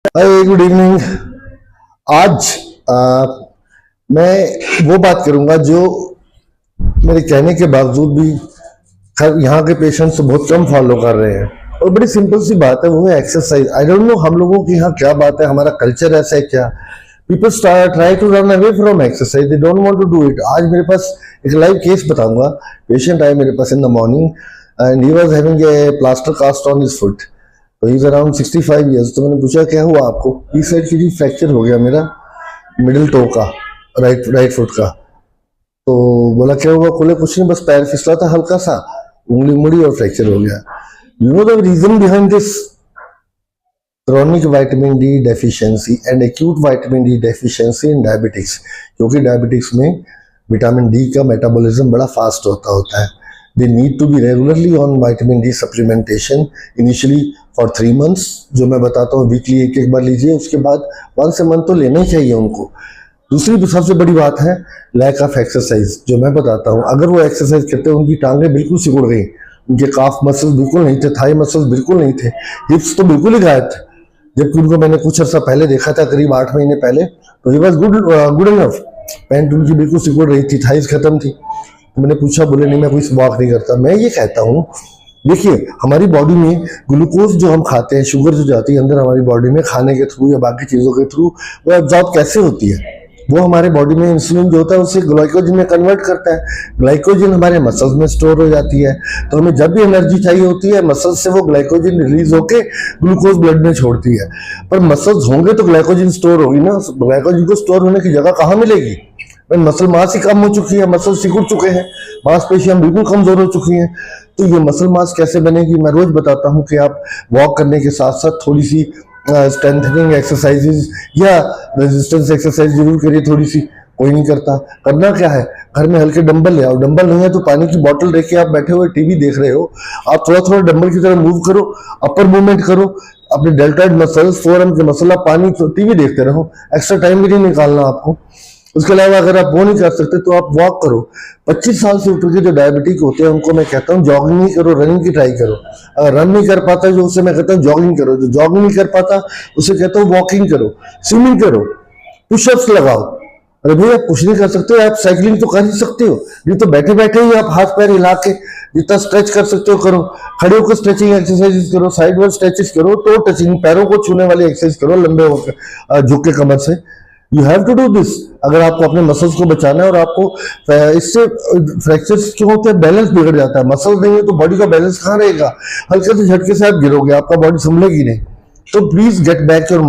हाय, good evening. आज मैं वो बात करूंगा जो मेरे कहने के बावजूद भी यहाँ के पेशेंट्स बहुत कम फॉलो कर रहे हैं, और बड़ी सिंपल सी बात है, वो है एक्सरसाइज। आई डोंट नो हम लोगों की यहाँ क्या बात है, हमारा कल्चर ऐसा है क्या? People try to run away from exercise, they don't want to do it. आज मेरे पास एक लाइव केस बताऊंगा। पेशेंट आए मेरे पास in the morning and he was having a plaster cast on his foot. तो ही इज अराउंड 65 ईयर्स। तो मैंने पूछा क्या हुआ आपको? ही सेड कि जी फ्रैक्चर हो गया मेरा मिडिल टो का, राइट फुट का। तो बोला क्या हुआ? खोले कुछ नहीं, बस पैर फिसला था हल्का सा, उंगली मुड़ी और फ्रैक्चर हो गया। You know the reason behind this? Chronic vitamin D deficiency and acute vitamin D deficiency in diabetics. क्योंकि डायबिटिक्स में विटामिन डी का मेटाबॉलिज्म बड़ा फास्ट होता है। They need to be regularly on vitamin D supplementation initially for 3 months, जो मैं बताता हूँ वीकली एक बार लीजिए, उसके बाद once a month तो लेना ही चाहिए उनको। दूसरी सबसे बड़ी बात है लैक ऑफ एक्सरसाइज, जो मैं बताता हूँ। अगर वो एक्सरसाइज करते हैं, उनकी टांगें बिल्कुल सिकुड़ गई, उनके काफ मसल्स बिल्कुल नहीं थे, थाई मसल्स बिल्कुल नहीं थे, हिप्स तो बिल्कुल ही गायब थे। जबकि उनको मैंने कुछ अर्सा पहले देखा था, करीब 8 महीने पहले, तो he was good enough. Pant उनकी बिल्कुल सिकुड़ रही थी, थाइज खत्म थी। मैंने पूछा, बोले नहीं मैं कोई वॉक नहीं करता। मैं ये कहता हूँ, देखिए हमारी बॉडी में ग्लूकोज जो हम खाते हैं, शुगर जो जाती है अंदर हमारी बॉडी में खाने के थ्रू या बाकी चीज़ों के थ्रू, वो एब्जॉर्ब कैसे होती है? वो हमारे बॉडी में इंसुलिन जो होता है उसे ग्लाइकोजन में कन्वर्ट करता है। ग्लाइकोजन हमारे मसल्स में स्टोर हो जाती है, तो हमें जब भी एनर्जी चाहिए होती है, मसल्स से वो ग्लाइकोजन रिलीज होके ग्लूकोज ब्लड में छोड़ती है। पर मसल्स होंगे तो ग्लाइकोजन स्टोर होगी ना। ग्लाइकोजन को स्टोर होने की जगह कहाँ मिलेगी? मसल मास ही कम हो चुकी है, मसल सिकुड़ चुके हैं, मांसपेशियां बिल्कुल कमजोर हो चुकी हैं। तो ये मसल मास कैसे बनेगी? मैं रोज बताता हूँ कि आप वॉक करने के साथ साथ थोड़ी सी स्ट्रेंथनिंग एक्सरसाइजेज या रेजिस्टेंस एक्सरसाइज जरूर करिए थोड़ी सी। कोई नहीं करता। करना क्या है, घर में हल्के डंबल ले आओ। डंबल नहीं है तो पानी की बोतल लेके आप बैठे हुए टीवी देख रहे हो, आप थोड़ा थोड़ा डंबल की तरह मूव करो, अपर मूवमेंट करो, अपने डेल्टॉइड मसल्स, फोरम के मसल, आप पानी टीवी देखते रहो, एक्स्ट्रा टाइम भी नहीं निकालना आपको। उसके अलावा अगर आप वो नहीं कर सकते तो आप वॉक करो। 25 साल से ऊपर के जो डायबिटिक होते हैं उनको मैं कहता हूँ जॉगिंग नहीं करो, रनिंग की ट्राई करो। अगर रन नहीं कर पाता जो, उससे मैं कहता हूँ जॉगिंग करो। जो जॉगिंग नहीं कर पाता उसे कहता हूँ वॉकिंग करो, स्विमिंग करो, पुशअप्स लगाओ। अरे भैया कुछ नहीं कर सकते, आप साइकिलिंग तो कर ही सकते हो। ये तो बैठे बैठे ही आप हाथ पैर हिला के जितना स्ट्रेच कर सकते हो करो। खड़े होकर स्ट्रेचिंग एक्सरसाइज करो, साइडवर्ड स्ट्रेचेस करो, टो टचिंग, पैरों को छूने वाली एक्सरसाइज करो, लंबे होकर झुक के कमर से। You have to do this अगर आपको अपने मसल्स को बचाना है। और आपको इससे फ्रैक्चर्स क्यों होते हैं? बैलेंस बिगड़ जाता है। मसल्स नहीं है तो बॉडी का बैलेंस कहाँ रहेगा? हल्के से झटके से आप गिरोगे, आपका बॉडी संभलेगी नहीं। तो प्लीज गेट बैक योर